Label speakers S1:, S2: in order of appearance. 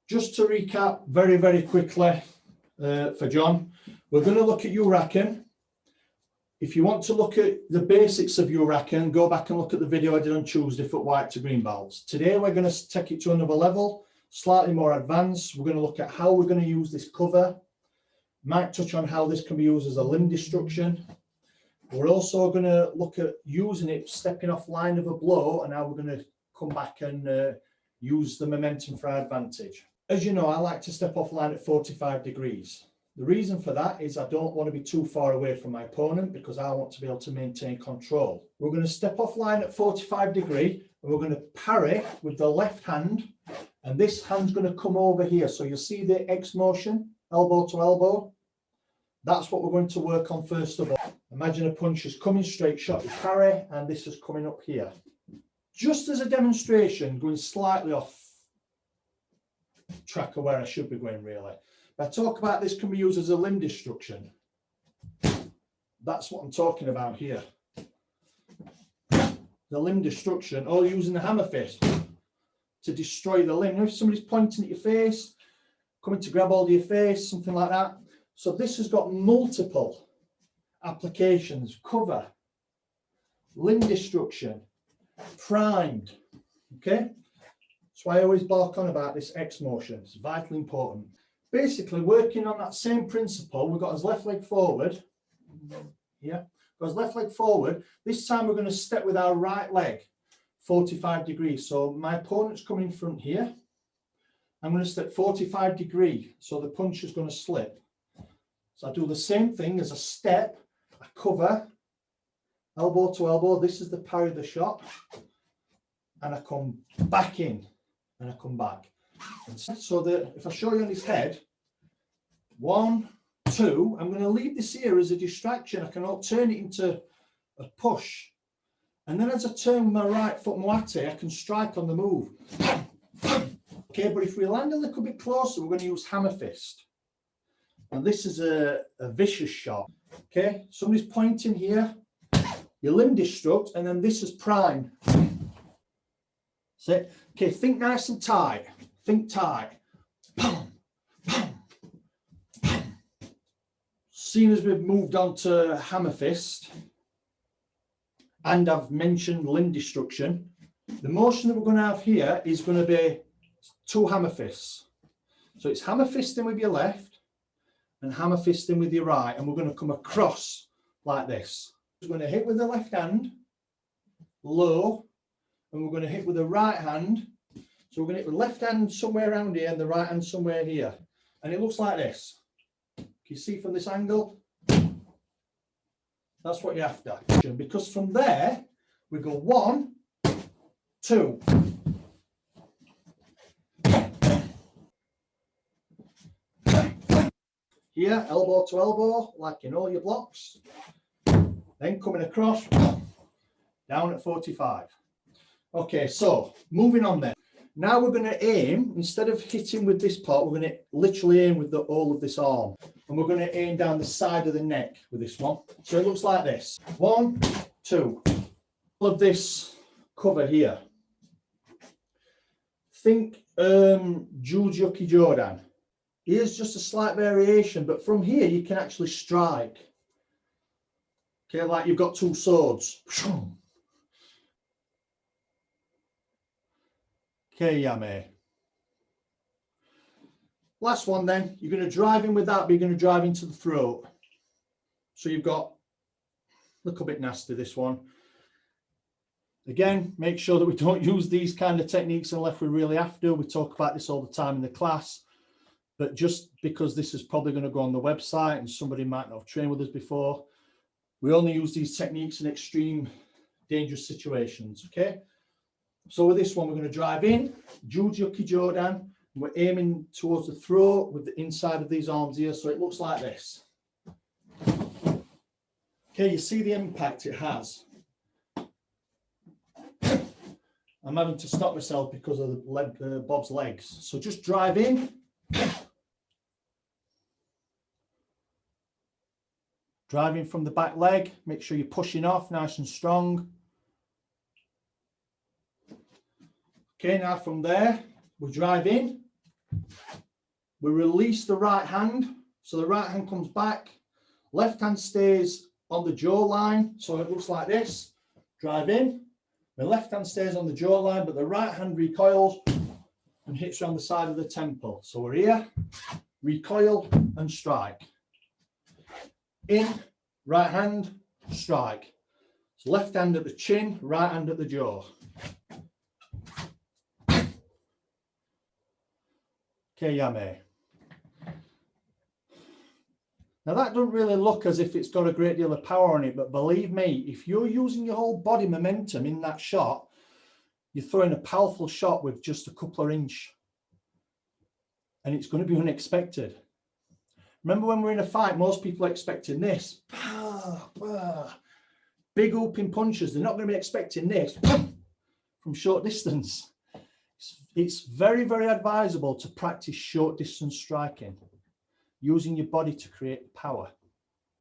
S1: Just to recap very, very quickly for John, we're going to look at Uraken. If you want to look at the basics of Uraken, go back and look at the video I did on Tuesday for white to green belts. Today we're going to take it to another level, slightly more advanced. We're going to look at how we're going to use this cover. Might touch on how this can be used as a limb destruction. We're also going to look at using it, stepping off line of a blow, and how we're going to come back and use the momentum for our advantage. As you know, I like to step off line at 45 degrees. The reason for that is I don't want to be too far away from my opponent because I want to be able to maintain control. We're going to step off line at 45 degree and we're going to parry with the left hand, and this hand's going to come over here. So you'll see the X motion, elbow to elbow. That's what we're going to work on first of all. Imagine a punch is coming straight shot, you parry, and this is coming up here. Just as a demonstration, going slightly off track of where I should be going really. If I talk about this can be used as a limb destruction, that's what I'm talking about here. The limb destruction, or using the hammer fist to destroy the limb. Now, if somebody's pointing at your face, coming to grab hold of your face, something like that. So this has got multiple applications: cover, limb destruction, primed. Okay, that's why I always bark on about this X motion. It's vitally important. Basically, working on that same principle, we've got his left leg forward. Yeah, got his left leg forward. This time we're going to step with our right leg 45 degrees. So my opponent's coming in front here. I'm going to step 45 degrees, so the punch is going to slip. So I do the same thing as a step, a cover, elbow to elbow. This is the parry of the shot. And I come back in and I come back. And so that if I show you on his head, 1, 2, I'm going to leave this here as a distraction. I can turn it into a push. And then as I turn with my right foot muate, I can strike on the move. Okay, but if we land a little bit closer, we're going to use hammer fist. And this is a vicious shot. Okay, somebody's pointing here, you limb destruct, and then this is prime. That's it. Okay, think nice and tight. Think tight. Seeing as we've moved on to hammer fist, and I've mentioned limb destruction, the motion that we're going to have here is going to be 2 hammer fists. So it's hammer fisting with your left and hammer fisting with your right, and we're going to come across like this. We're going to hit with the left hand, low, and we're going to hit with the right hand. So we're going to hit the left hand somewhere around here and the right hand somewhere here. And it looks like this. Can you see from this angle? That's what you're after. Because from there, we go 1, 2. Here, elbow to elbow, like in all your blocks. Then coming across, down at 45. Okay, so moving on then. Now we're going to aim, instead of hitting with this part, we're going to literally aim with the whole of this arm. And we're going to aim down the side of the neck with this one. So it looks like this. 1, 2. All of this cover here. Think Jujuki Jordan. Here's just a slight variation, but from here you can actually strike. Okay, like you've got 2 swords. Okay, Yame. Last one then, you're going to drive in with that, but you're going to drive into the throat. So you've got a little bit nasty, this one. Again, make sure that we don't use these kind of techniques unless we really have to. We talk about this all the time in the class. But just because this is probably going to go on the website and somebody might not have trained with us before, we only use these techniques in extreme dangerous situations, okay? So with this one, we're going to drive in, Jujuki Jordan, and we're aiming towards the throat with the inside of these arms here, so it looks like this. Okay, you see the impact it has. I'm having to stop myself because of the Bob's legs. So just drive in. Driving from the back leg, make sure you're pushing off nice and strong. Okay, now from there, we drive in, We release the right hand. So the right hand comes back. Left hand stays on the jaw line. So it looks like this. Drive in. The left hand stays on the jaw line, but the right hand recoils and hits around the side of the temple. So we're here, recoil and strike. In, right hand, strike. So left hand at the chin, right hand at the jaw. Keyame. Now that doesn't really look as if it's got a great deal of power on it, but believe me, if you're using your whole body momentum in that shot, you're throwing a powerful shot with just a couple of inch. And it's going to be unexpected. Remember when we're in a fight, most people are expecting this. Big open punches. They're not going to be expecting this from short distance. It's very, very advisable to practice short distance striking, using your body to create power.